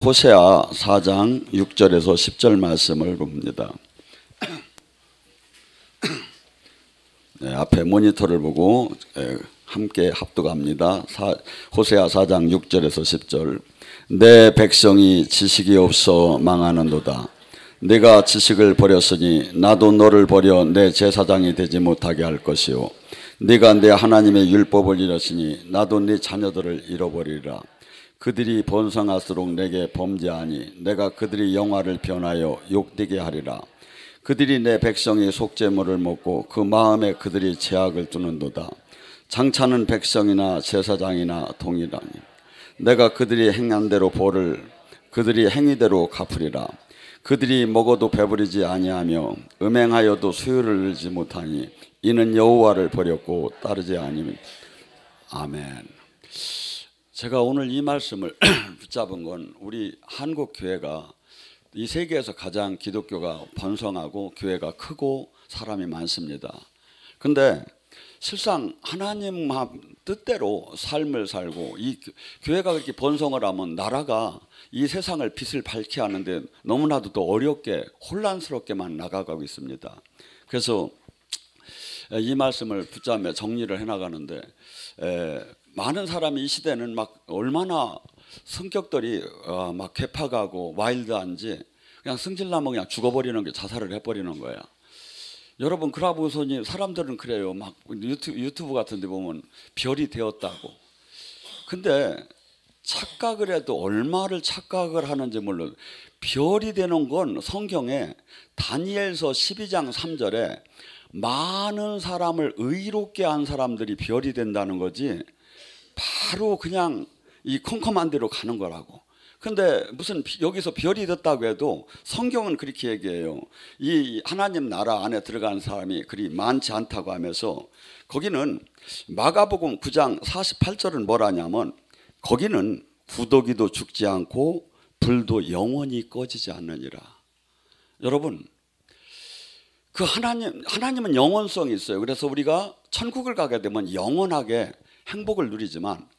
호세아 4장 6절에서 10절 말씀을 봅니다. 네, 앞에 모니터를 보고 함께 합독합니다. 호세아 4장 6절에서 10절. 내 백성이 지식이 없어 망하는도다. 네가 지식을 버렸으니 나도 너를 버려 내 제사장이 되지 못하게 할 것이요 네가 내 하나님의 율법을 잃었으니 나도 네 자녀들을 잃어버리리라. 그들이 번성할수록 내게 범죄하니 내가 그들이 영화를 변하여 욕되게 하리라. 그들이 내 백성이 속죄물을 먹고 그 마음에 그들이 죄악을 두는도다. 장차는 백성이나 제사장이나 동일하니 내가 그들이 행한 대로 벌을 그들이 행위대로 갚으리라. 그들이 먹어도 배부르지 아니하며 음행하여도 수요를 잃지 못하니 이는 여호와를 버렸고 따르지 아니면. 아멘. 제가 오늘 이 말씀을 붙잡은 건 우리 한국 교회가 이 세계에서 가장 기독교가 번성하고 교회가 크고 사람이 많습니다. 근데 실상 하나님 뜻대로 삶을 살고 이 교회가 그렇게 번성을 하면 나라가 이 세상을 빛을 밝게 하는데 너무나도 또 어렵게 혼란스럽게만 나가고 있습니다. 그래서 이 말씀을 붙잡며 정리를 해나가는데 많은 사람이 이 시대는 막 얼마나 성격들이 막 괴팍하고 와일드한지 그냥 승질나면 그냥 죽어버리는 게 자살을 해버리는 거야. 여러분 그러고 보니 사람들은 그래요. 막 유튜브 같은 데 보면 별이 되었다고. 근데 착각을 해도 얼마를 착각을 하는지 몰라요. 별이 되는 건 성경에 다니엘서 12장 3절에 많은 사람을 의롭게 한 사람들이 별이 된다는 거지 바로 그냥 이 컴컴한 대로 가는 거라고. 근데 무슨 여기서 별이 됐다고 해도 성경은 그렇게 얘기해요. 이 하나님 나라 안에 들어가는 사람이 그리 많지 않다고 하면서 거기는 마가복음 9장 48절은 뭐라냐면 거기는 구더기도 죽지 않고 불도 영원히 꺼지지 않느니라. 여러분 그 하나님은 영원성이 있어요. 그래서 우리가 천국을 가게 되면 영원하게 행복을 누리지만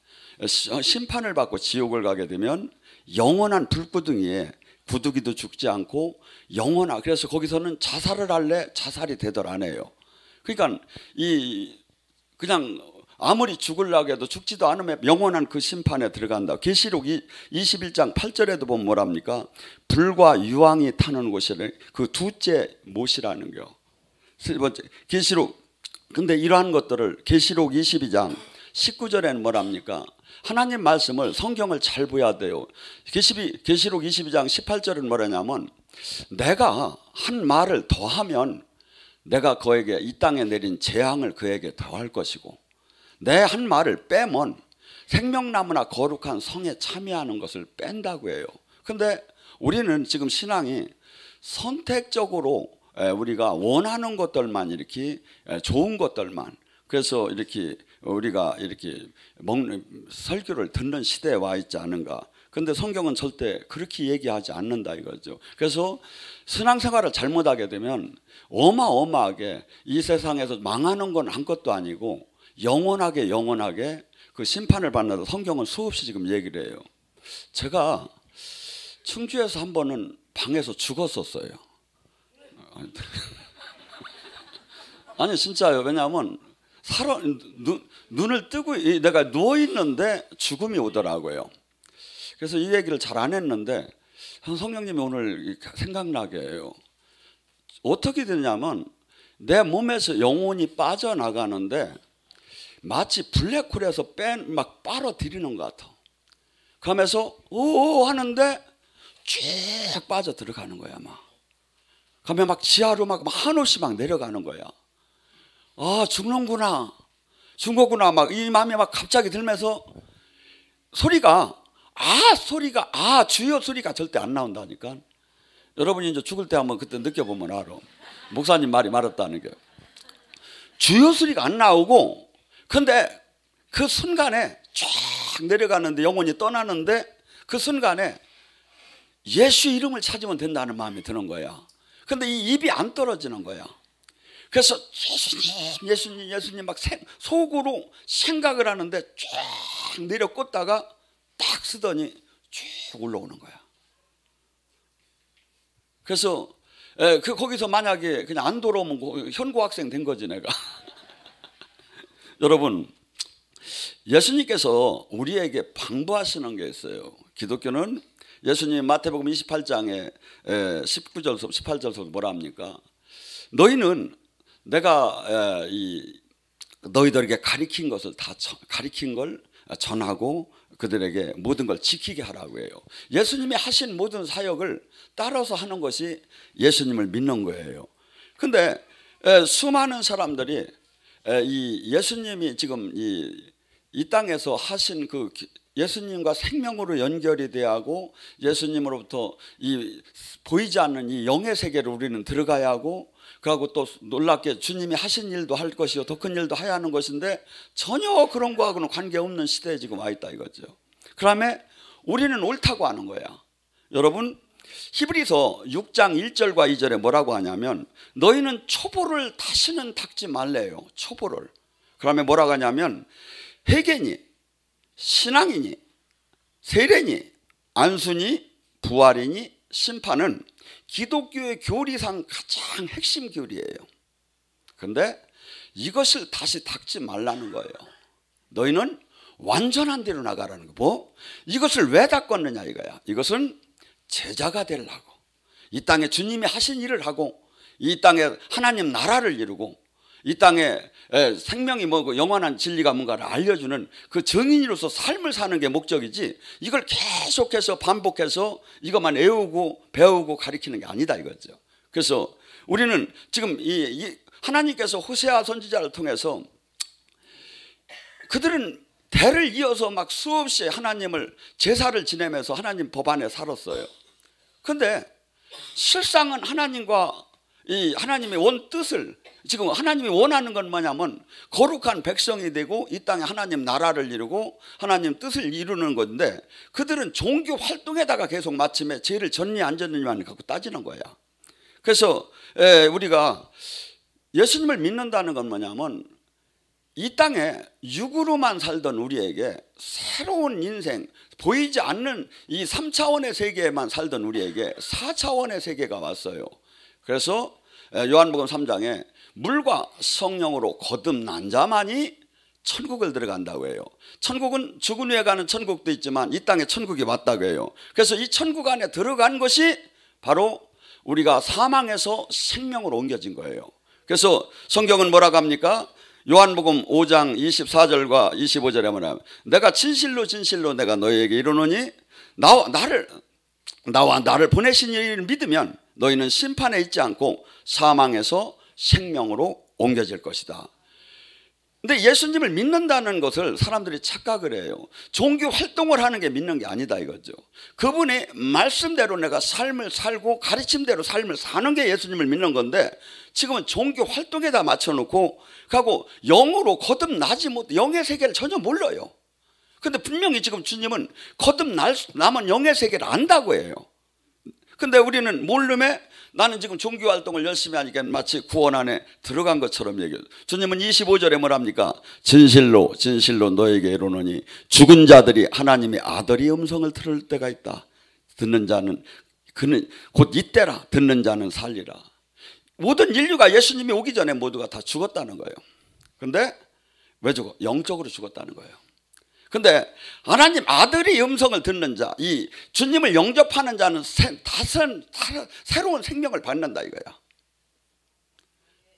심판을 받고 지옥을 가게 되면 영원한 불구덩이에 구더기도 죽지 않고 영원한. 그래서 거기서는 자살을 할래 자살이 되더라 안 해요. 그러니까 이 그냥 아무리 죽으려고 해도 죽지도 않으면 영원한 그 심판에 들어간다. 계시록 21장 8절에도 보면 뭐랍니까? 불과 유황이 타는 곳이래. 그 둘째 못이라는 거. 세 번째 계시록. 근데 이러한 것들을 계시록 22장 19절에는 뭐랍니까? 하나님 말씀을 성경을 잘 봐야 돼요. 계시록 22장 18절은 뭐라냐면 내가 한 말을 더하면 내가 그에게 이 땅에 내린 재앙을 그에게 더할 것이고 내 한 말을 빼면 생명나무나 거룩한 성에 참여하는 것을 뺀다고 해요. 근데 우리는 지금 신앙이 선택적으로 우리가 원하는 것들만 이렇게 좋은 것들만 그래서 이렇게 우리가 이렇게 설교를 듣는 시대에 와 있지 않은가. 근데 성경은 절대 그렇게 얘기하지 않는다 이거죠. 그래서 신앙생활을 잘못하게 되면 어마어마하게 이 세상에서 망하는 건 한 것도 아니고 영원하게 그 심판을 받는다. 성경은 수없이 지금 얘기를 해요. 제가 충주에서 한 번은 방에서 죽었었어요. 아니 진짜요. 왜냐하면 눈을 뜨고 내가 누워있는데 죽음이 오더라고요. 그래서 이 얘기를 잘 안 했는데 성령님이 오늘 생각나게 해요. 어떻게 되냐면 내 몸에서 영혼이 빠져나가는데 마치 블랙홀에서 막 빨아들이는 것 같아. 그러면서 오 하는데 쭉 빠져 들어가는 거야. 막 그러면 막 지하로 막 한없이 막 내려가는 거야. 아 죽는구나 죽었구나 막 이 마음이 막 갑자기 들면서 소리가 주여 소리가 절대 안 나온다니까. 여러분이 이제 죽을 때 한번 그때 느껴보면 알아. 목사님 말이 맞았다는 게 주여 소리가 안 나오고 근데 그 순간에 쫙 내려가는데 영혼이 떠나는데 그 순간에 예수 이름을 찾으면 된다는 마음이 드는 거야. 근데 이 입이 안 떨어지는 거야. 그래서 예수님 막 속으로 생각을 하는데 쫙 내려 꽂다가 딱 쓰더니 쭉 올라오는 거야. 그래서 거기서 만약에 그냥 안 돌아오면 현고학생 된 거지 내가. 여러분, 예수님께서 우리에게 방부하시는 게 있어요. 기독교는 예수님 마태복음 28장에 19절부터 18절부터 뭐라 합니까? 너희는 내가 너희들에게 가리킨 것을 다 가리킨 걸 전하고 그들에게 모든 걸 지키게 하라고 해요. 예수님이 하신 모든 사역을 따라서 하는 것이 예수님을 믿는 거예요. 근데 수많은 사람들이 이 예수님이 지금 이 땅에서 하신 그 예수님과 생명으로 연결이 돼야 하고 예수님으로부터 이 보이지 않는 이 영의 세계를 우리는 들어가야 하고, 그리고 또 놀랍게 주님이 하신 일도 할 것이요 더 큰 일도 해야 하는 것인데 전혀 그런 거하고는 관계없는 시대에 지금 와 있다 이거죠. 그다음에 우리는 옳다고 하는 거야. 여러분, 히브리서 6장 1절과 2절에 뭐라고 하냐면 너희는 초보를 다시는 닦지 말래요. 초보를. 그다음에 뭐라고 하냐면 회개니 신앙이니 세례니 안수니 부활이니 심판은 기독교의 교리상 가장 핵심 교리예요. 그런데 이것을 다시 닦지 말라는 거예요. 너희는 완전한 대로 나가라는 거. 뭐? 이것을 왜 닦았느냐 이거야. 이것은 제자가 되려고, 이 땅에 주님이 하신 일을 하고 이 땅에 하나님 나라를 이루고 이 땅에 생명이 뭐고 영원한 진리가 뭔가를 알려주는 그 증인으로서 삶을 사는 게 목적이지, 이걸 계속해서 반복해서 이것만 외우고 배우고 가르치는 게 아니다 이거죠. 그래서 우리는 지금 이 하나님께서 호세아 선지자를 통해서 그들은 대를 이어서 막 수없이 하나님을 제사를 지내면서 하나님 법 안에 살았어요. 근데 실상은 하나님과 이 하나님의 원 뜻을, 지금 하나님이 원하는 건 뭐냐면 거룩한 백성이 되고 이 땅에 하나님 나라를 이루고 하나님 뜻을 이루는 건데, 그들은 종교 활동에다가 계속 마침에 죄를 졌니 안 졌느냐만 갖고 따지는 거야. 그래서 우리가 예수님을 믿는다는 건 뭐냐면 이 땅에 육으로만 살던 우리에게 새로운 인생, 보이지 않는 이 3차원의 세계에만 살던 우리에게 4차원의 세계가 왔어요. 그래서 요한복음 3장에 물과 성령으로 거듭난 자만이 천국을 들어간다고 해요. 천국은 죽은 후에 가는 천국도 있지만 이 땅에 천국이 왔다고 해요. 그래서 이 천국 안에 들어간 것이 바로 우리가 사망에서 생명으로 옮겨진 거예요. 그래서 성경은 뭐라고 합니까? 요한복음 5장 24절과 25절에 뭐냐면 내가 진실로 진실로 내가 너희에게 이르노니 나와 나를 보내신 이를 믿으면 너희는 심판에 있지 않고 사망에서 생명으로 옮겨질 것이다. 근데 예수님을 믿는다는 것을 사람들이 착각을 해요. 종교 활동을 하는 게 믿는 게 아니다 이거죠. 그분의 말씀대로 내가 삶을 살고 가르침대로 삶을 사는 게 예수님을 믿는 건데, 지금은 종교 활동에다 맞춰놓고 가고 영으로 거듭나지 못, 영의 세계를 전혀 몰라요. 근데 분명히 지금 주님은 거듭남은 영의 세계를 안다고 해요. 근데 우리는 모름에 나는 지금 종교활동을 열심히 하니까 마치 구원 안에 들어간 것처럼 얘기해요. 주님은 25절에 뭐랍니까? 진실로 진실로 너에게 이르노니 죽은 자들이 하나님의 아들의 음성을 들을 때가 있다. 듣는 자는 그는 곧 이때라. 듣는 자는 살리라. 모든 인류가 예수님이 오기 전에 모두가 다 죽었다는 거예요. 근데 왜 죽어? 영적으로 죽었다는 거예요. 근데 하나님 아들의 음성을 듣는 자, 이 주님을 영접하는 자는 새로운 생명을 받는다 이거야.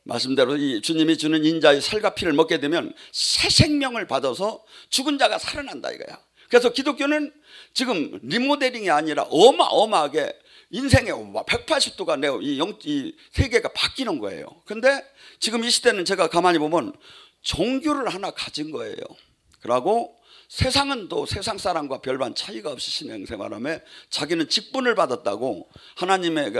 말씀대로 이 주님이 주는 인자의 살과 피를 먹게 되면 새 생명을 받아서 죽은 자가 살아난다 이거야. 그래서 기독교는 지금 리모델링이 아니라 어마어마하게 인생의 180도가 이 세계가 바뀌는 거예요. 근데 지금 이 시대는 제가 가만히 보면 종교를 하나 가진 거예요. 그러고 세상은 또 세상 사람과 별반 차이가 없이 신앙생활하며 자기는 직분을 받았다고 하나님의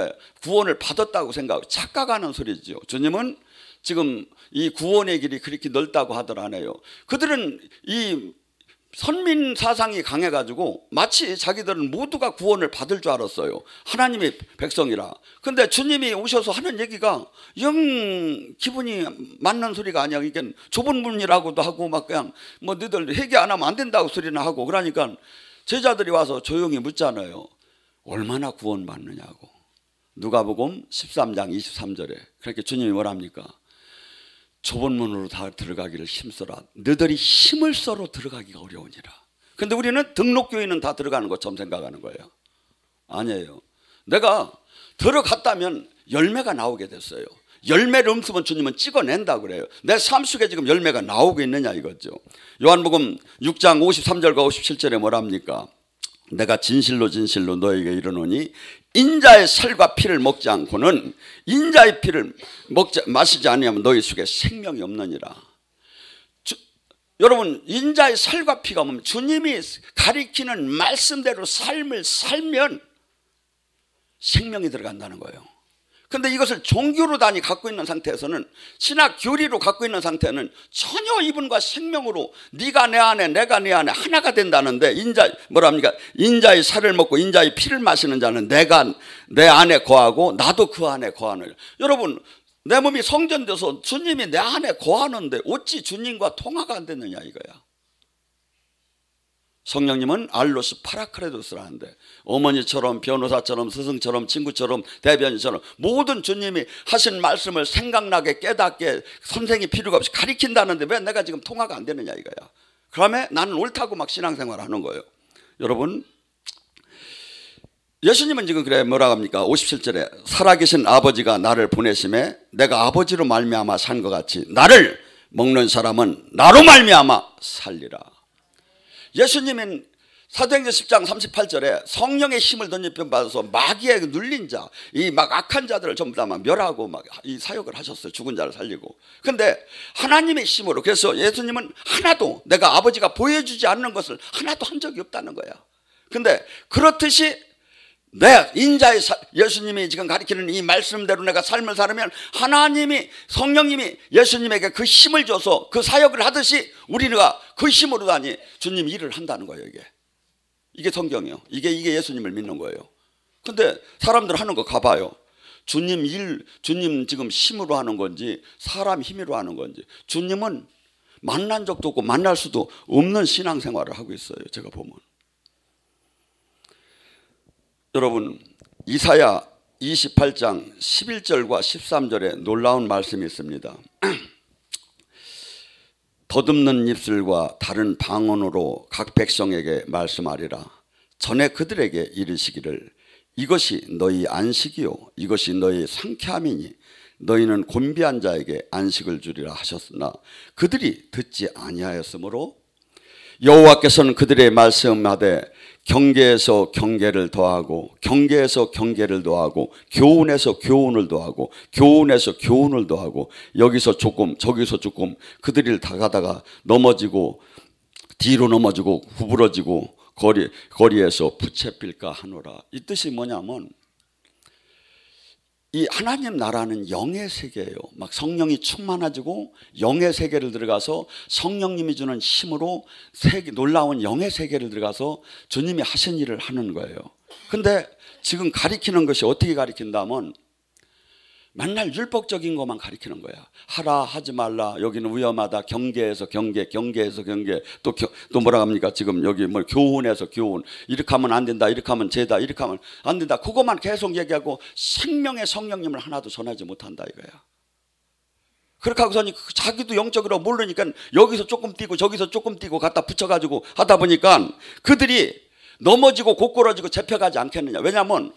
구원을 받았다고 생각하고 착각하는 소리죠. 주님은 지금 이 구원의 길이 그렇게 넓다고 하들 안 해요. 그들은 이 선민 사상이 강해가지고 마치 자기들은 모두가 구원을 받을 줄 알았어요. 하나님의 백성이라. 근데 주님이 오셔서 하는 얘기가 영 기분이 맞는 소리가 아니야. 이게 좁은 문이라고도 하고 막 그냥 뭐 너희들 회개 안 하면 안 된다고 소리나 하고, 그러니까 제자들이 와서 조용히 묻잖아요. 얼마나 구원 받느냐고. 누가복음 13장 23절에 그렇게 주님이 뭐랍니까? 좁은 문으로 다 들어가기를 힘써라. 너희들이 힘을 써로 들어가기가 어려우니라. 근데 우리는 등록교인은 다 들어가는 것처럼 생각하는 거예요. 아니에요. 내가 들어갔다면 열매가 나오게 됐어요. 열매를 없으면 주님은 찍어낸다 그래요. 내 삶 속에 지금 열매가 나오고 있느냐 이거죠. 요한복음 6장 53절과 57절에 뭐랍니까? 내가 진실로 진실로 너에게 이르노니 인자의 살과 피를 먹지 않고는 인자의 피를 마시지 아니하면 너희 속에 생명이 없느니라. 여러분, 인자의 살과 피가 뭐면 주님이 가리키는 말씀대로 삶을 살면 생명이 들어간다는 거예요. 근데 이것을 종교로 단위 갖고 있는 상태에서는, 신학 교리로 갖고 있는 상태는 전혀 이분과 생명으로 네가 내 안에 내가 네 안에 하나가 된다는데, 인자의 살을 먹고 인자의 피를 마시는 자는 내가 내 안에 거하고 나도 그 안에 거하는. 여러분, 내 몸이 성전돼서 주님이 내 안에 거하는데 어찌 주님과 통화가 안 되느냐 이거야. 성령님은 알로스 파라크레도스라는데, 어머니처럼 변호사처럼 스승처럼 친구처럼 대변인처럼 모든 주님이 하신 말씀을 생각나게 깨닫게 선생이 필요가 없이 가리킨다는데 왜 내가 지금 통화가 안 되느냐 이거야. 그러면 나는 옳다고 막 신앙생활 하는 거예요. 여러분, 예수님은 지금 그래 뭐라고 합니까? 57절에 살아계신 아버지가 나를 보내심에 내가 아버지로 말미암아 산 것 같이 나를 먹는 사람은 나로 말미암아 살리라. 예수님은 사도행전 10장 38절에 성령의 힘을 덧입혀 받아서 마귀에 눌린 자, 이 막 악한 자들을 전부 다 막 멸하고 막 이 사역을 하셨어요. 죽은 자를 살리고. 근데 하나님의 힘으로, 그래서 예수님은 하나도 내가 아버지가 보여주지 않는 것을 하나도 한 적이 없다는 거야. 근데 그렇듯이 내 인자의 예수님이 지금 가르치는 이 말씀대로 내가 삶을 살면 하나님이, 성령님이 예수님에게 그 힘을 줘서 그 사역을 하듯이 우리가 그 힘으로 다니 주님 일을 한다는 거예요. 이게 성경이에요. 이게 예수님을 믿는 거예요. 근데 사람들 하는 거 가봐요. 주님 일, 주님 지금 힘으로 하는 건지 사람 힘으로 하는 건지. 주님은 만난 적도 없고 만날 수도 없는 신앙생활을 하고 있어요. 제가 보면. 여러분, 이사야 28장 11절과 13절에 놀라운 말씀이 있습니다. 더듬는 입술과 다른 방언으로 각 백성에게 말씀하리라. 전에 그들에게 이르시기를 이것이 너희 안식이요 이것이 너희 상쾌함이니 너희는 곤비한 자에게 안식을 주리라 하셨으나 그들이 듣지 아니하였으므로 여호와께서는 그들의 말씀하되 경계에서 경계를 더하고 경계에서 경계를 더하고 교훈에서 교훈을 더하고 교훈에서 교훈을 더하고 여기서 조금 저기서 조금 그들이 다 가다가 넘어지고 뒤로 넘어지고 구부러지고 거리에서 부채필까 하노라. 이 뜻이 뭐냐면 이 하나님 나라는 영의 세계예요. 막 성령이 충만해지고 영의 세계를 들어가서 성령님이 주는 힘으로 놀라운 영의 세계를 들어가서 주님이 하신 일을 하는 거예요. 근데 지금 가리키는 것이 어떻게 가리킨다면 맨날 율법적인 것만 가리키는 거야. 하라 하지 말라, 여기는 위험하다, 경계에서 경계, 경계에서 경계, 또 뭐라 합니까? 지금 여기 뭐 교훈에서 교훈, 이렇게 하면 안 된다, 이렇게 하면 죄다, 이렇게 하면 안 된다. 그것만 계속 얘기하고 생명의 성령님을 하나도 전하지 못한다 이거야. 그렇게 하고서는 자기도 영적으로 모르니까 여기서 조금 뛰고 저기서 조금 뛰고 갖다 붙여가지고 하다 보니까 그들이 넘어지고 고꾸라지고 잡혀가지 않겠느냐. 왜냐하면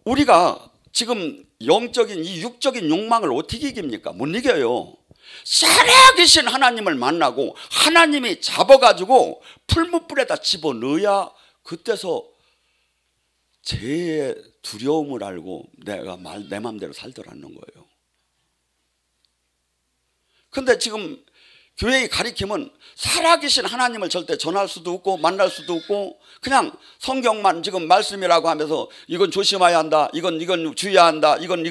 우리가 지금 영적인 이 육적인 욕망을 어떻게 이깁니까? 못 이겨요. 살아계신 하나님을 만나고 하나님이 잡아가지고 풀무불에다 집어넣어야 그때서 죄의 두려움을 알고 내가 내 마음대로 살더라는 거예요. 근데 지금 교회의 가리킴은 살아계신 하나님을 절대 전할 수도 없고 만날 수도 없고 그냥 성경만 지금 말씀이라고 하면서 이건 조심해야 한다, 이건 주의해야 한다, 이건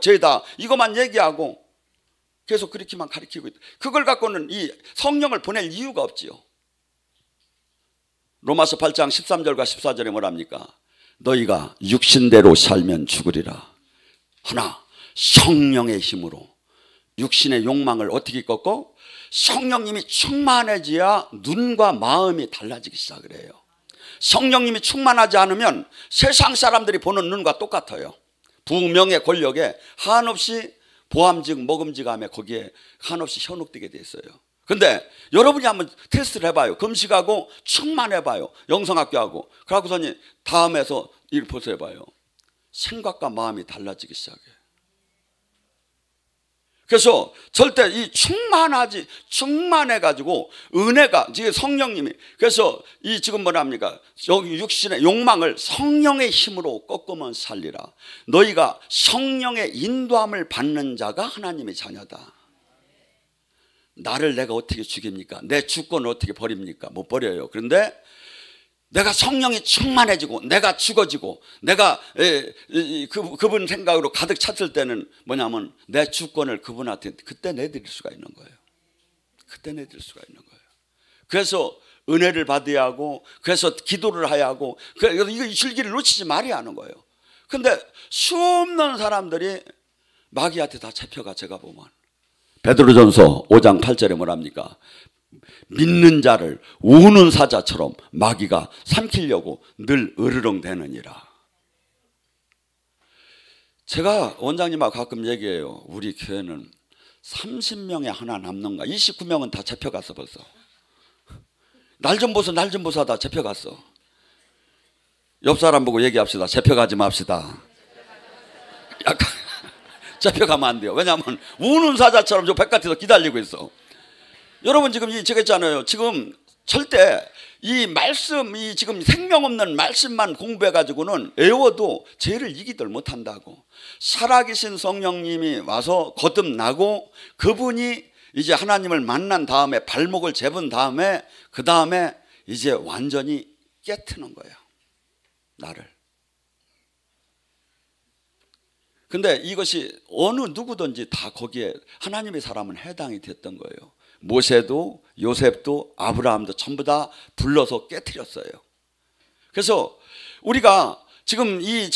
죄다, 이것만 얘기하고 계속 그렇게만 가리키고 있다. 그걸 갖고는 이 성령을 보낼 이유가 없지요. 로마서 8장 13절과 14절에 뭐랍니까? 너희가 육신대로 살면 죽으리라. 하나, 성령의 힘으로 육신의 욕망을 어떻게 꺾고 성령님이 충만해져야 눈과 마음이 달라지기 시작을 해요. 성령님이 충만하지 않으면 세상 사람들이 보는 눈과 똑같아요. 부명의 권력에 한없이 보암직 먹음직함에 거기에 한없이 현혹되게 돼 있어요. 근데 여러분이 한번 테스트를 해봐요. 금식하고 충만해봐요. 영성학교하고. 그러고서니 다음에서 이를 보세요. 생각과 마음이 달라지기 시작해요. 그래서 절대 이 충만해가지고 은혜가 지금 성령님이 그래서 이 지금 뭐랍니까? 여기 육신의 욕망을 성령의 힘으로 꺾으면 살리라. 너희가 성령의 인도함을 받는 자가 하나님의 자녀다. 나를 내가 어떻게 죽입니까? 내 주권을 어떻게 버립니까? 못 버려요. 그런데 내가 성령이 충만해지고 내가 죽어지고 내가 그분 생각으로 가득 찼을 때는 뭐냐면 내 주권을 그분한테 그때 내드릴 수가 있는 거예요. 그때 내드릴 수가 있는 거예요. 그래서 은혜를 받아야 하고 그래서 기도를 해야 하고 이거 줄기를 놓치지 말아야 하는 거예요. 근데 수없는 사람들이 마귀한테 다 잡혀가. 제가 보면 베드로전서 5장 8절에 뭐랍니까? 믿는 자를 우는 사자처럼 마귀가 삼키려고 늘 으르렁대느니라. 제가 원장님하고 가끔 얘기해요. 우리 교회는 30명에 하나 남는가? 29명은 다 잡혀갔어 벌써. 날 좀 보소 하다 잡혀갔어. 옆 사람 보고 얘기합시다. 잡혀가지 맙시다. 약간 잡혀가면 안 돼요. 왜냐하면 우는 사자처럼 저 바깥에서 기다리고 있어. 여러분 지금 제가 있잖아요. 지금 절대 이 말씀, 이 지금 생명 없는 말씀만 공부해가지고는 애워도 죄를 이기들 못한다고. 살아계신 성령님이 와서 거듭나고 그분이 이제 하나님을 만난 다음에 발목을 잡은 다음에 그 다음에 이제 완전히 깨트는 거예요. 나를. 근데 이것이 어느 누구든지 다 거기에 하나님의 사람은 해당이 됐던 거예요. 모세도 요셉도 아브라함도 전부 다 불러서 깨트렸어요. 그래서 우리가 지금 이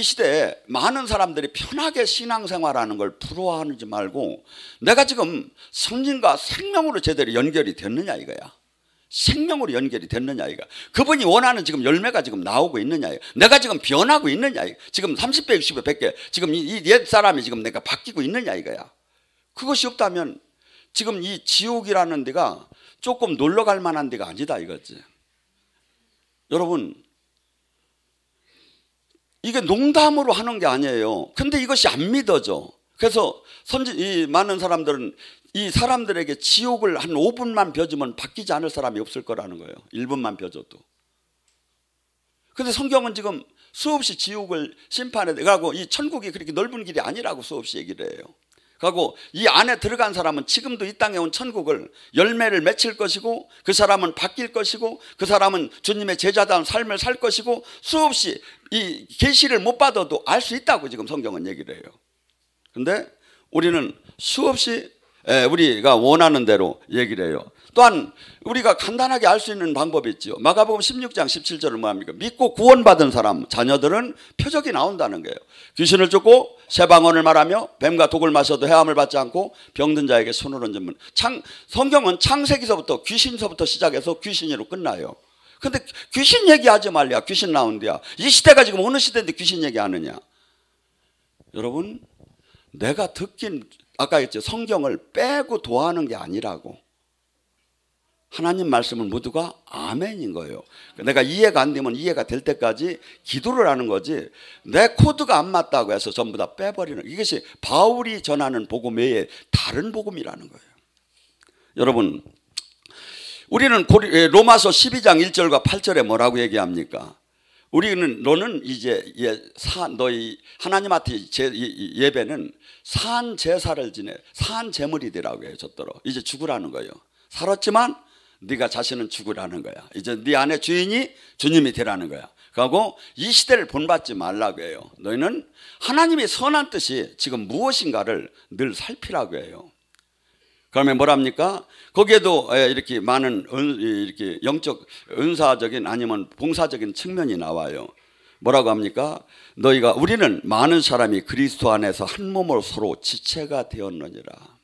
시대에 많은 사람들이 편하게 신앙생활하는 걸 부러워하지 말고 내가 지금 성령과 생명으로 제대로 연결이 됐느냐 이거야. 생명으로 연결이 됐느냐 이거. 그분이 원하는 지금 열매가 지금 나오고 있느냐 이거. 내가 지금 변하고 있느냐 이거. 지금 30배 60배 100개 지금 이 옛 사람이 지금 내가 바뀌고 있느냐 이거야. 그것이 없다면 지금 이 지옥이라는 데가 조금 놀러 갈 만한 데가 아니다 이거지. 여러분 이게 농담으로 하는 게 아니에요. 근데 이것이 안 믿어져. 그래서 이 많은 사람들은 이 사람들에게 지옥을 한 5분만 벼주면 바뀌지 않을 사람이 없을 거라는 거예요. 1분만 벼줘도. 근데 성경은 지금 수없이 지옥을 심판해. 그러고 이 천국이 그렇게 넓은 길이 아니라고 수없이 얘기를 해요. 그리고 이 안에 들어간 사람은 지금도 이 땅에 온 천국을 열매를 맺힐 것이고 그 사람은 바뀔 것이고 그 사람은 주님의 제자다운 삶을 살 것이고 수없이 이 계시를 못 받아도 알 수 있다고 지금 성경은 얘기를 해요. 근데 우리는 수없이 우리가 원하는 대로 얘기를 해요. 또한 우리가 간단하게 알 수 있는 방법이 있죠. 마가복음 16장 17절은 뭐합니까? 믿고 구원받은 사람 자녀들은 표적이 나온다는 거예요. 귀신을 쫓고 새방언을 말하며 뱀과 독을 마셔도 해함을 받지 않고 병든 자에게 손을 얹으면 성경은 창세기서부터 귀신서부터 시작해서 귀신으로 끝나요. 근데 귀신 얘기하지 말랴. 귀신 나온대야. 이 시대가 지금 어느 시대인데 귀신 얘기하느냐. 여러분 내가 듣긴 아까 했죠. 성경을 빼고 도하는 게 아니라고. 하나님 말씀은 모두가 아멘인 거예요. 내가 이해가 안 되면 이해가 될 때까지 기도를 하는 거지 내 코드가 안 맞다고 해서 전부 다 빼버리는 이것이 바울이 전하는 복음 외에 다른 복음이라는 거예요. 여러분 우리는 로마서 12장 1절과 8절에 뭐라고 얘기합니까? 너는 이제 너희 하나님한테 예배는 산 제사를 지내 산 제물이 되라고 해요. 졌더러 이제 죽으라는 거예요. 살았지만 네가 자신은 죽으라는 거야. 이제 네 안에 주인이 주님이 되라는 거야. 그리고 이 시대를 본받지 말라고 해요. 너희는 하나님의 선한 뜻이 지금 무엇인가를 늘 살피라고 해요. 그러면 뭐랍니까? 거기에도 이렇게 많은 이렇게 영적 은사적인 아니면 봉사적인 측면이 나와요. 뭐라고 합니까? 우리는 많은 사람이 그리스도 안에서 한 몸으로 서로 지체가 되었느니라.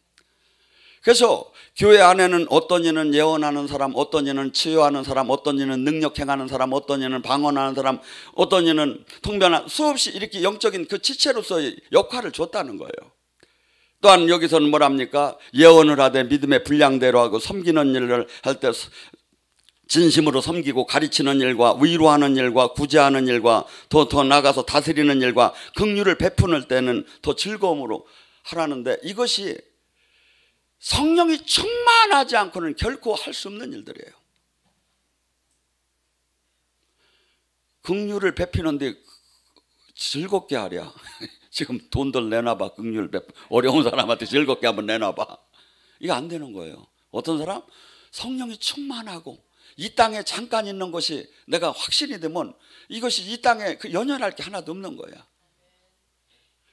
그래서 교회 안에는 어떤 이는 예언하는 사람, 어떤 이는 치유하는 사람, 어떤 이는 능력 행하는 사람, 어떤 이는 방언하는 사람, 어떤 이는 통변하는, 수없이 이렇게 영적인 그 지체로서의 역할을 줬다는 거예요. 또한 여기서는 뭐랍니까? 예언을 하되 믿음의 분량대로 하고 섬기는 일을 할 때 진심으로 섬기고 가르치는 일과 위로하는 일과 구제하는 일과 더 나가서 다스리는 일과 긍휼을 베푸는 때는 더 즐거움으로 하라는데, 이것이 성령이 충만하지 않고는 결코 할 수 없는 일들이에요. 긍휼을 베푸는데 즐겁게 하랴. 지금 돈들 내놔봐. 긍휼 어려운 사람한테 즐겁게 한번 내놔봐. 이거 안 되는 거예요. 어떤 사람? 성령이 충만하고 이 땅에 잠깐 있는 것이 내가 확신이 되면 이것이 이 땅에 그 연연할 게 하나도 없는 거야.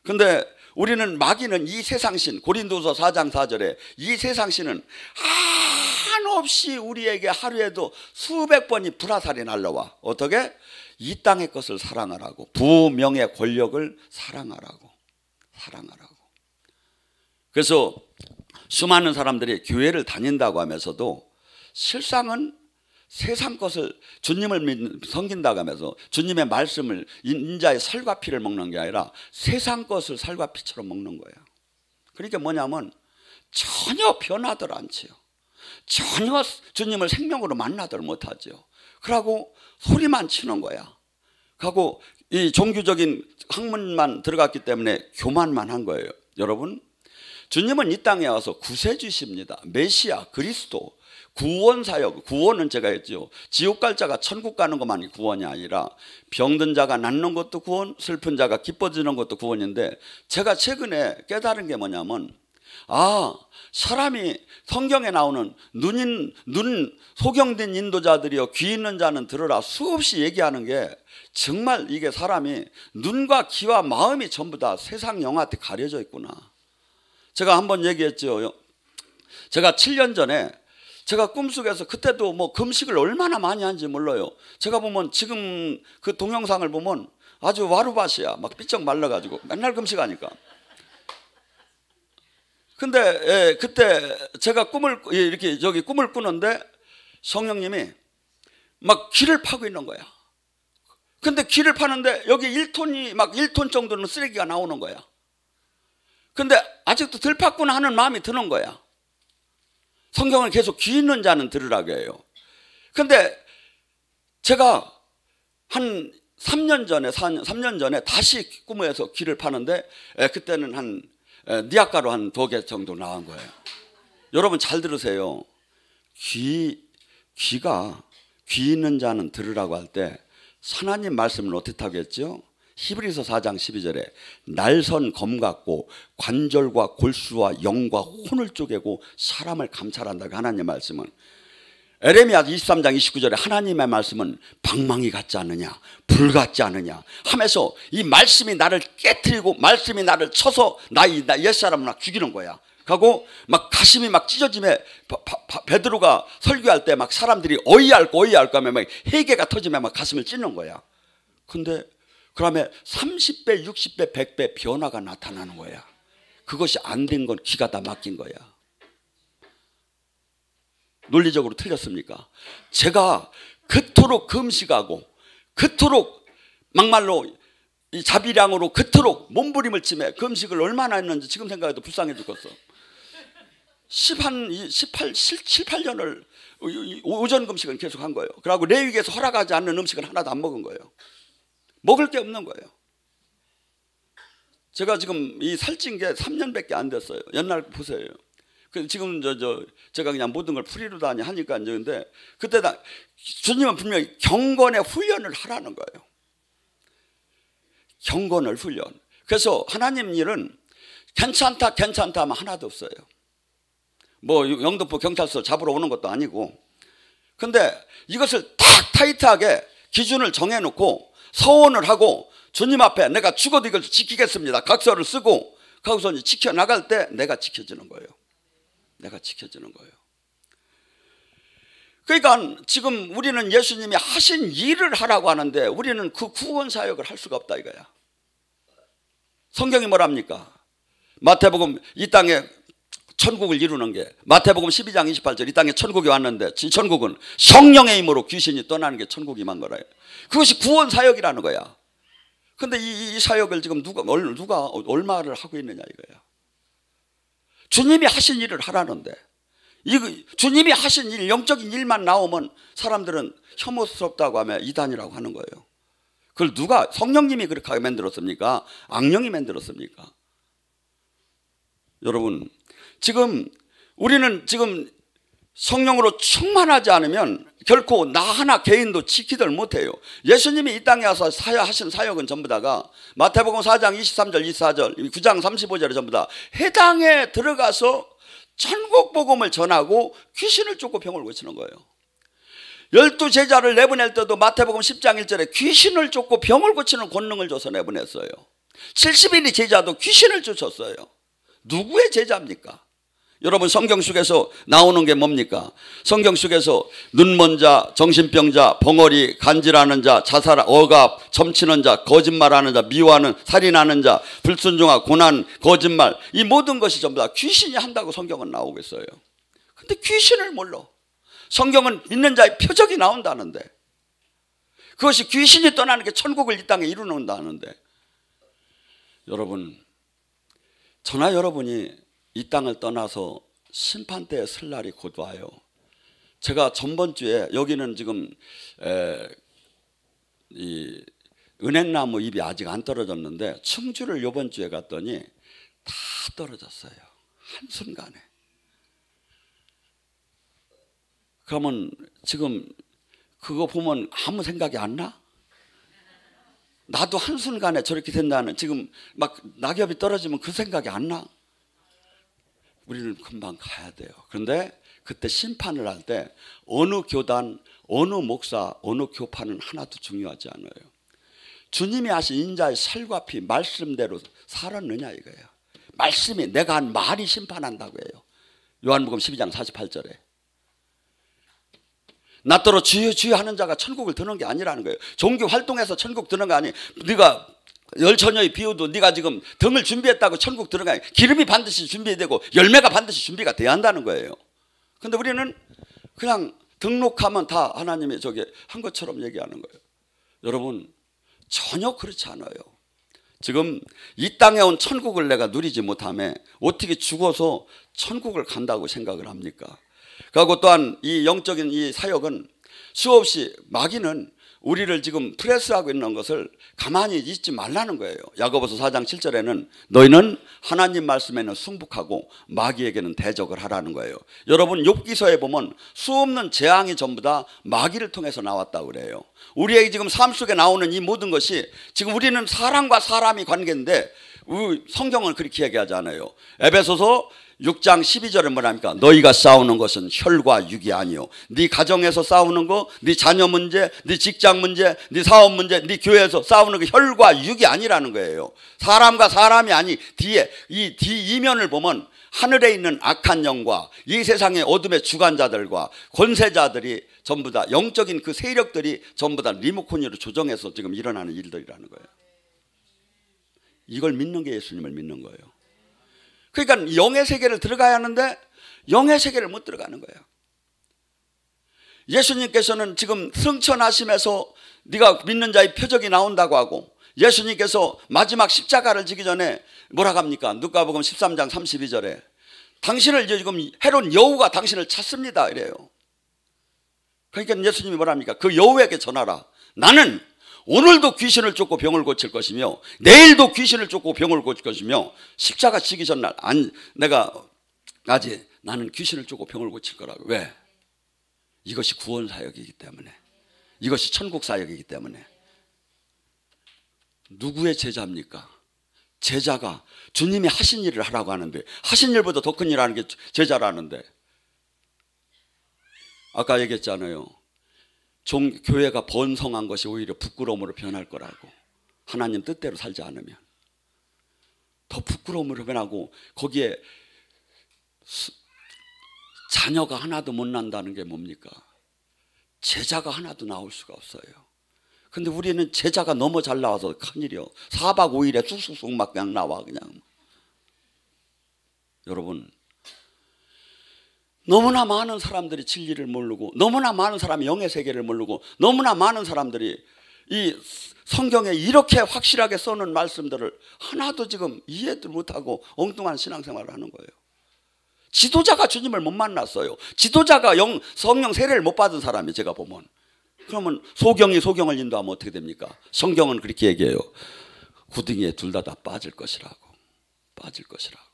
근데 우리는 마귀는 이 세상신, 고린도서 4장 4절에 이 세상신은 한없이 우리에게 하루에도 수백 번이 불화살이 날라와. 어떻게? 이 땅의 것을 사랑하라고. 부명예 권력을 사랑하라고. 그래서 수많은 사람들이 교회를 다닌다고 하면서도 실상은 세상 것을, 주님을 섬긴다고 하면서 주님의 말씀을, 인자의 살과 피를 먹는 게 아니라 세상 것을 살과 피처럼 먹는 거예요. 그러니까 뭐냐면 전혀 변하들 않지요. 전혀 주님을 생명으로 만나들 못하죠. 그러고 소리만 치는 거야. 그리고 이 종교적인 학문만 들어갔기 때문에 교만만 한 거예요. 여러분, 주님은 이 땅에 와서 구세주십니다. 메시아, 그리스도, 구원사역. 구원은 제가 했죠. 지옥 갈 자가 천국 가는 것만이 구원이 아니라 병든 자가 낫는 것도 구원, 슬픈 자가 기뻐지는 것도 구원인데, 제가 최근에 깨달은 게 뭐냐면, 사람이 성경에 나오는 눈 소경된 인도자들이여 귀 있는 자는 들으라 수없이 얘기하는 게, 정말 이게 사람이 눈과 귀와 마음이 전부 다 세상 영한테 가려져 있구나. 제가 한번 얘기했죠. 제가 7년 전에 제가 꿈속에서, 그때도 뭐 금식을 얼마나 많이 한지 몰라요. 제가 보면 지금 그 동영상을 보면 아주 와루바시야. 막 삐쩍 말라가지고 맨날 금식하니까. 근데 그때 제가 꿈을 꾸는데 성령님이 막 귀를 파고 있는 거야. 근데 귀를 파는데 여기 1톤 정도는 쓰레기가 나오는 거야. 근데 아직도 덜 팠구나 하는 마음이 드는 거야. 성경을 계속 귀 있는 자는 들으라고 해요. 근데 제가 한 3년 전에 다시 꿈에서 귀를 파는데, 그때는 한 니아가로 한 2개 정도 나온 거예요. 여러분 잘 들으세요. 귀가 귀 있는 자는 들으라고 할 때 하나님 말씀을 어떻게 하겠죠? 히브리서 4장 12절에 날선 검 같고 관절과 골수와 영과 혼을 쪼개고 사람을 감찰한다고 하나님 말씀은, 에레미야 23장 29절에 하나님의 말씀은 방망이 같지 않느냐, 불 같지 않느냐 하면서 이 말씀이 나를 깨트리고 말씀이 나를 쳐서 나 옛사람을 막 죽이는 거야. 하고 막 가슴이 막 찢어지며 베드로가 설교할 때 막 사람들이 어이할까 하면 막 해계가 터지며 막 가슴을 찢는 거야. 근데 그러면 30배, 60배, 100배 변화가 나타나는 거야. 그것이 안 된 건 귀가 다 막힌 거야. 논리적으로 틀렸습니까? 제가 그토록 금식하고 그토록 막말로 이 자비량으로 그토록 몸부림을 치며 금식을 얼마나 했는지 지금 생각해도 불쌍해 죽겠어. 7, 8년을 오전 금식은 계속 한 거예요. 그리고 레위기에서 허락하지 않는 음식은 하나도 안 먹은 거예요. 먹을 게 없는 거예요. 제가 지금 이 살찐 게 3년밖에 안 됐어요. 옛날 보세요. 지금 제가 그냥 모든 걸 프리로 다니 하니까 이제, 근데 그때 주님은 분명히 경건의 훈련을 하라는 거예요. 경건을 훈련. 그래서 하나님 일은 괜찮다 하면 하나도 없어요. 뭐 영등포 경찰서 잡으러 오는 것도 아니고. 근데 이것을 딱 타이트하게 기준을 정해놓고 서원을 하고 주님 앞에 내가 죽어도 이걸 지키겠습니다 각서를 쓰고, 거기서 이제 지켜나갈 때 내가 지켜지는 거예요. 그러니까 지금 우리는 예수님이 하신 일을 하라고 하는데 우리는 그 구원 사역을 할 수가 없다 이거야. 성경이 뭐랍니까? 마태복음 이 땅에 천국을 이루는 게 마태복음 12장 28절 이 땅에 천국이 왔는데 이 천국은 성령의 힘으로 귀신이 떠나는 게 천국이 만 거라요. 그것이 구원 사역이라는 거야. 근데 이 사역을 지금 누가 얼마를 하고 있느냐 이거야. 주님이 하신 일을 하라는데 주님이 하신 일, 영적인 일만 나오면 사람들은 혐오스럽다고 하면 이단이라고 하는 거예요. 그걸 누가 성령님이 그렇게 만들었습니까? 악령이 만들었습니까? 여러분 지금 우리는 지금 성령으로 충만하지 않으면 결코 나 하나 개인도 지키들 못해요. 예수님이 이 땅에 와서 하신 사역은 전부 다가 마태복음 4장 23절 24절 9장 35절에 전부 다 해당에 들어가서 천국 복음을 전하고 귀신을 쫓고 병을 고치는 거예요. 12제자를 내보낼 때도 마태복음 10장 1절에 귀신을 쫓고 병을 고치는 권능을 줘서 내보냈어요. 70인의 제자도 귀신을 쫓았어요. 누구의 제자입니까? 여러분 성경 속에서 나오는 게 뭡니까? 성경 속에서 눈먼 자, 정신병자, 벙어리, 간질하는 자, 자살, 억압, 점치는 자, 거짓말하는 자, 미워하는, 살인하는 자, 불순종하, 고난, 거짓말 이 모든 것이 전부 다 귀신이 한다고 성경은 나오고 있어요. 근데 귀신을 몰라. 성경은 믿는 자의 표적이 나온다는데 그것이 귀신이 떠나는 게 천국을 이 땅에 이루는다는데 여러분 저나 여러분이 이 땅을 떠나서 심판대에 설 날이 곧 와요. 제가 전번주에 여기는 지금 이 은행나무 잎이 아직 안 떨어졌는데 충주를 이번 주에 갔더니 다 떨어졌어요. 한순간에. 그러면 지금 그거 보면 아무 생각이 안 나? 나도 한순간에 저렇게 된다는 지금 막 낙엽이 떨어지면 그 생각이 안 나? 우리는 금방 가야 돼요. 그런데 그때 심판을 할 때 어느 교단, 어느 목사, 어느 교파는 하나도 중요하지 않아요. 주님이 하신 인자의 살과 피 말씀대로 살았느냐 이거예요. 말씀이 내가 한 말이 심판한다고 해요. 요한복음 12장 48절에 나더러 주여 주여 하는 자가 천국을 드는 게 아니라는 거예요. 종교 활동해서 천국 드는 거 아니. 네가 열처녀의 비유도 네가 지금 등을 준비했다고 천국 들어가 기름이 반드시 준비되고 열매가 반드시 준비가 돼야 한다는 거예요. 근데 우리는 그냥 등록하면 다 하나님이 저게 한 것처럼 얘기하는 거예요. 여러분 전혀 그렇지 않아요. 지금 이 땅에 온 천국을 내가 누리지 못하면 어떻게 죽어서 천국을 간다고 생각을 합니까? 그리고 또한 이 영적인 이 사역은 수없이 마귀는 우리를 지금 프레스하고 있는 것을 가만히 있지 말라는 거예요. 야고보서 4장 7절에는 너희는 하나님 말씀에는 순복하고 마귀에게는 대적을 하라는 거예요. 여러분 욥기서에 보면 수없는 재앙이 전부 다 마귀를 통해서 나왔다고 그래요. 우리의 지금 삶 속에 나오는 이 모든 것이 지금 우리는 사람과 사람이 관계인데 성경은 그렇게 얘기하지 않아요. 에베소서 6장 12절에 뭐랍니까? 너희가 싸우는 것은 혈과 육이 아니요. 네 가정에서 싸우는 거, 네 자녀 문제, 네 직장 문제, 네 사업 문제, 네 교회에서 싸우는 게 혈과 육이 아니라는 거예요. 사람과 사람이 아니 뒤에 이 뒤 이면을 보면 하늘에 있는 악한 영과 이 세상의 어둠의 주관자들과 권세자들이 전부 다 영적인 그 세력들이 전부 다 리모컨으로 조정해서 지금 일어나는 일들이라는 거예요. 이걸 믿는 게 예수님을 믿는 거예요. 그러니까 영의 세계를 들어가야 하는데 영의 세계를 못 들어가는 거예요. 예수님께서는 지금 승천하심에서 네가 믿는 자의 표적이 나온다고 하고 예수님께서 마지막 십자가를 지기 전에 뭐라고 합니까? 누가복음 13장 32절에 당신을 지금 헤롯 여우가 당신을 찾습니다 이래요. 그러니까 예수님이 뭐랍니까? 그 여우에게 전하라. 나는 오늘도 귀신을 쫓고 병을 고칠 것이며 내일도 귀신을 쫓고 병을 고칠 것이며 십자가 지기 전날 내가 아직 나는 귀신을 쫓고 병을 고칠 거라고. 왜? 이것이 구원 사역이기 때문에, 이것이 천국 사역이기 때문에. 누구의 제자입니까? 제자가 주님이 하신 일을 하라고 하는데 하신 일보다 더 큰 일 하는 게 제자라는데 아까 얘기했잖아요. 교회가 번성한 것이 오히려 부끄러움으로 변할 거라고. 하나님 뜻대로 살지 않으면 더 부끄러움으로 변하고 거기에 자녀가 하나도 못 난다는 게 뭡니까? 제자가 하나도 나올 수가 없어요. 근데 우리는 제자가 너무 잘 나와서 큰일이요. 4박 5일에 쑥쑥쑥 막 그냥 나와 그냥. 여러분 너무나 많은 사람들이 진리를 모르고, 너무나 많은 사람이 영의 세계를 모르고, 너무나 많은 사람들이 이 성경에 이렇게 확실하게 써놓은 말씀들을 하나도 지금 이해도 못하고 엉뚱한 신앙생활을 하는 거예요. 지도자가 주님을 못 만났어요. 지도자가 성령 세례를 못 받은 사람이 제가 보면, 그러면 소경이 소경을 인도하면 어떻게 됩니까? 성경은 그렇게 얘기해요. 구덩이에 둘 다 빠질 것이라고. 빠질 것이라고.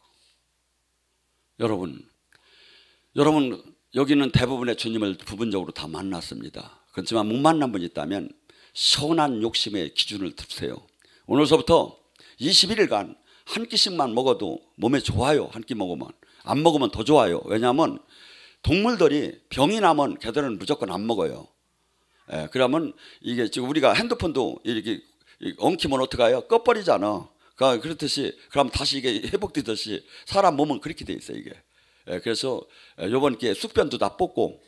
여러분 여기는 대부분의 주님을 부분적으로 다 만났습니다. 그렇지만 못 만난 분이 있다면 선한 욕심의 기준을 두세요. 오늘서부터 21일간 한 끼씩만 먹어도 몸에 좋아요. 한 끼 먹으면. 안 먹으면 더 좋아요. 왜냐하면 동물들이 병이 나면 걔들은 무조건 안 먹어요. 예, 그러면 이게 지금 우리가 핸드폰도 이렇게 엉키면 어떡해요? 꺼버리잖아. 그렇듯이 그럼 다시 이게 회복되듯이 사람 몸은 그렇게 돼 있어요. 이게. 예, 그래서 요번 기회에 숙변도 다 뽑고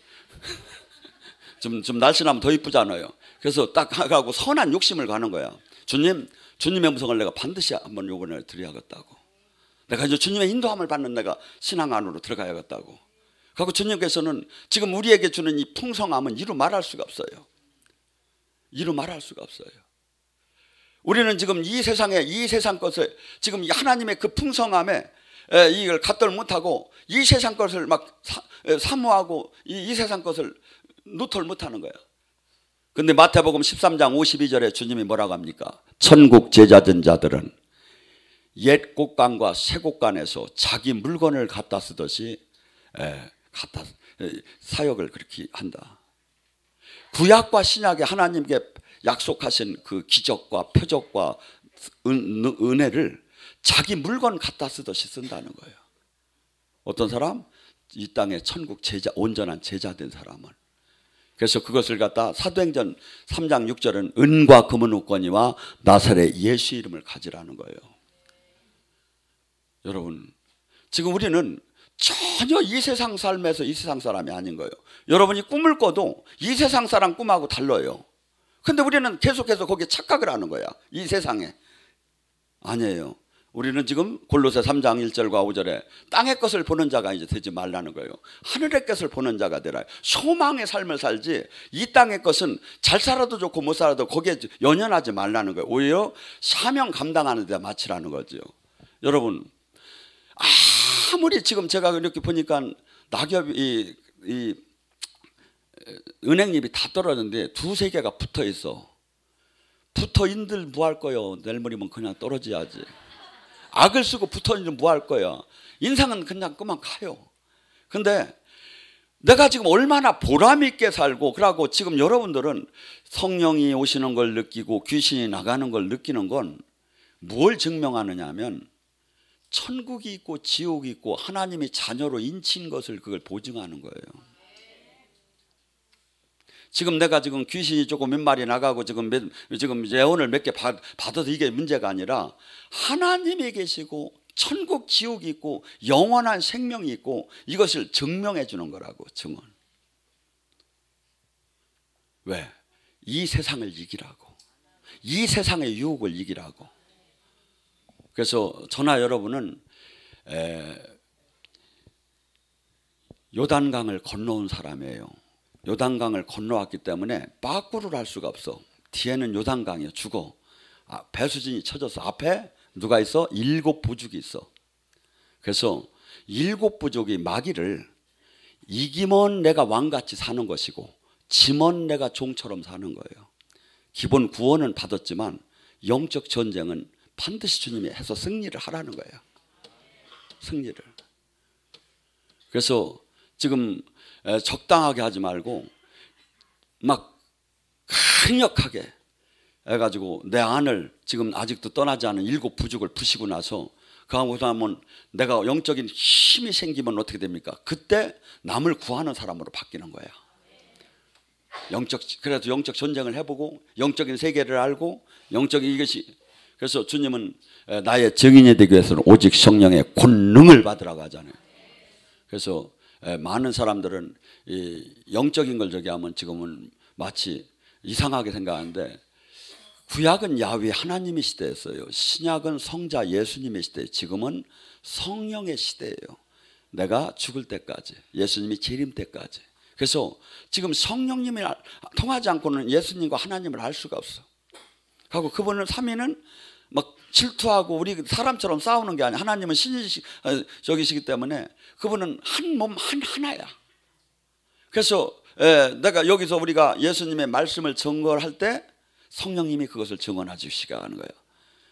좀 날씬하면 더 이쁘잖아요. 그래서 딱 하고 선한 욕심을 가는 거야. 주님의 음성을 내가 반드시 한번 요번에 드려야겠다고. 내가 이제 주님의 인도함을 받는 내가 신앙 안으로 들어가야겠다고. 그리고 주님께서는 지금 우리에게 주는 이 풍성함은 이루 말할 수가 없어요. 이루 말할 수가 없어요. 우리는 지금 이 세상 것을 지금 하나님의 그 풍성함에 이걸 갖들 못하고 이 세상 것을 막 사모하고 이 세상 것을 노털 못하는 거야. 근데 마태복음 13장 52절에 주님이 뭐라고 합니까? 천국 제자된 자들은 옛 곳간과 새 곳간에서 자기 물건을 갖다 쓰듯이 사역을 그렇게 한다. 구약과 신약에 하나님께 약속하신 그 기적과 표적과 은혜를 자기 물건 갖다 쓰듯이 쓴다는 거예요. 어떤 사람? 이 땅에 천국 제자, 온전한 제자 된 사람은. 그래서 그것을 갖다 사도행전 3장 6절은 은과 금은 없거니와 나사렛 예수 이름을 가지라는 거예요. 여러분, 지금 우리는 전혀 이 세상 삶에서 이 세상 사람이 아닌 거예요. 여러분이 꿈을 꿔도 이 세상 사람 꿈하고 달라요. 근데 우리는 계속해서 거기에 착각을 하는 거야. 이 세상에. 아니에요. 우리는 지금 골로새 3장 1절과 5절에 땅의 것을 보는 자가 이제 되지 말라는 거예요. 하늘의 것을 보는 자가 되라. 소망의 삶을 살지 이 땅의 것은 잘 살아도 좋고 못 살아도 거기에 연연하지 말라는 거예요. 오히려 사명 감당하는 데 마치라는 거죠. 여러분, 아무리 지금 제가 이렇게 보니까 낙엽이 은행잎이 다 떨어졌는데 두세 개가 붙어 있어. 붙어 인들 뭐 할 거요? 내일 모레면 그냥 떨어져야지. 악을 쓰고 붙어 있는 뭐 할 거야? 인생은 그냥 그만 가요. 근데 내가 지금 얼마나 보람 있게 살고, 그러고 지금 여러분들은 성령이 오시는 걸 느끼고 귀신이 나가는 걸 느끼는 건 뭘 증명하느냐 하면 천국이 있고 지옥이 있고 하나님이 자녀로 인친 것을 그걸 보증하는 거예요. 지금 내가 지금 귀신이 조금 몇 마리 나가고 지금 예언을 몇 개 받아도 이게 문제가 아니라 하나님이 계시고 천국 지옥이 있고 영원한 생명이 있고 이것을 증명해 주는 거라고. 증언. 왜? 이 세상을 이기라고. 이 세상의 유혹을 이기라고. 그래서 저나 여러분은 요단강을 건너온 사람이에요. 요단강을 건너왔기 때문에 빠꾸를 할 수가 없어. 뒤에는 요단강이야. 죽어. 배수진이 쳐져서 앞에 누가 있어? 7 부족이 있어. 그래서 7 부족이 마귀를 이기면 내가 왕같이 사는 것이고 지면 내가 종처럼 사는 거예요. 기본 구원은 받았지만 영적 전쟁은 반드시 주님이 해서 승리를 하라는 거예요. 승리를. 그래서 지금 적당하게 하지 말고 막 강력하게 해가지고 내 안을 지금 아직도 떠나지 않은 7 부족을 부시고 나서 그 다음은 내가 영적인 힘이 생기면 어떻게 됩니까? 그때 남을 구하는 사람으로 바뀌는 거야. 그래서 영적 전쟁을 해보고 영적인 세계를 알고 영적인 이것이. 그래서 주님은 나의 증인이 되기 위해서는 오직 성령의 권능을 받으라고 하잖아요. 그래서 많은 사람들은 이 영적인 걸 저기 하면 지금은 마치 이상하게 생각하는데 구약은 야훼 하나님의 시대였어요. 신약은 성자 예수님의 시대, 지금은 성령의 시대예요. 내가 죽을 때까지, 예수님이 재림 때까지. 그래서 지금 성령님이 통하지 않고는 예수님과 하나님을 알 수가 없어. 하고 그분은 삼위는 막 질투하고 우리 사람처럼 싸우는 게 아니야. 하나님은 신이시기 때문에 그분은 한 몸 하나야. 그래서 내가 여기서 우리가 예수님의 말씀을 증거할 때 성령님이 그것을 증언해 주시게 하는 거예요.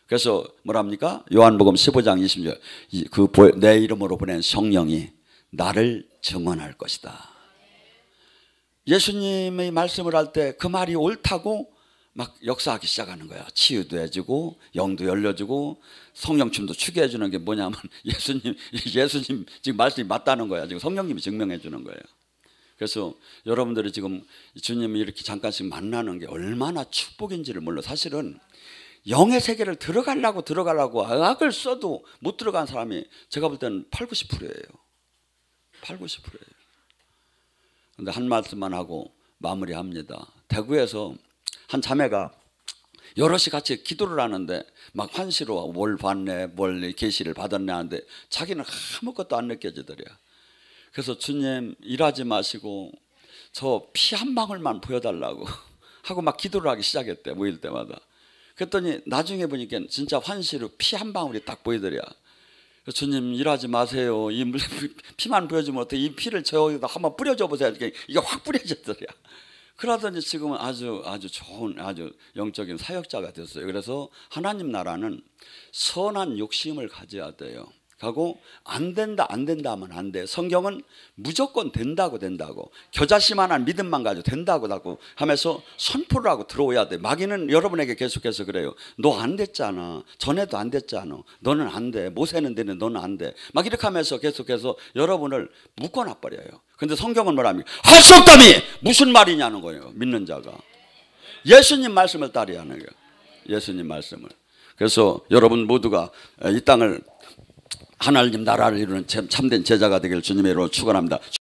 그래서 뭐랍니까? 요한복음 15장 20절 내 이름으로 보낸 성령이 나를 증언할 것이다. 예수님의 말씀을 할 때 그 말이 옳다고 막 역사하기 시작하는 거야. 치유도 해주고 영도 열려주고 성령춤도 추게 해주는 게 뭐냐면 예수님 지금 말씀이 맞다는 거야. 지금 성령님이 증명해 주는 거예요. 그래서 여러분들이 지금 주님이 이렇게 잠깐씩 만나는 게 얼마나 축복인지를 몰라. 사실은 영의 세계를 들어가려고 악을 써도 못 들어간 사람이 제가 볼 때는 80-90%예요. 80-90%예요. 근데 한 말씀만 하고 마무리합니다. 대구에서 한 자매가 여럿이 같이 기도를 하는데 막 환시로 뭘 봤네, 뭘 계시를 받았네 하는데 자기는 아무것도 안 느껴지더래요. 그래서 주님 일하지 마시고 저 피 한 방울만 보여달라고 하고 막 기도를 하기 시작했대. 모일 때마다. 그랬더니 나중에 보니까 진짜 환시로 피 한 방울이 딱 보이더래요. 주님 일하지 마세요. 이 피만 보여주면 어떻게 이 피를 저기다 한번 뿌려줘 보세요. 이게 확 뿌려졌더래요. 그러더니 지금은 아주 좋은 아주 영적인 사역자가 됐어요. 그래서 하나님 나라는 선한 욕심을 가져야 돼요. 하고 안 된다 하면 안 돼. 성경은 무조건 된다고 겨자씨만한 믿음만 가지고 된다고 하면서 선포를 하고 들어오야 돼. 마귀는 여러분에게 계속해서 그래요. 너 안 됐잖아. 전에도 안 됐잖아. 너는 안 돼. 모세는 되는데 너는 안 돼. 막 이렇게 하면서 계속해서 여러분을 묶어놔 버려요. 근데 성경은 뭐랍니까? 할 수 없다며 무슨 말이냐는 거예요. 믿는 자가 예수님 말씀을 따르야 하는 거예요. 예수님 말씀을. 그래서 여러분 모두가 이 땅을 하나님 나라를 이루는 참된 제자가 되기를 주님의 이름으로 축원합니다.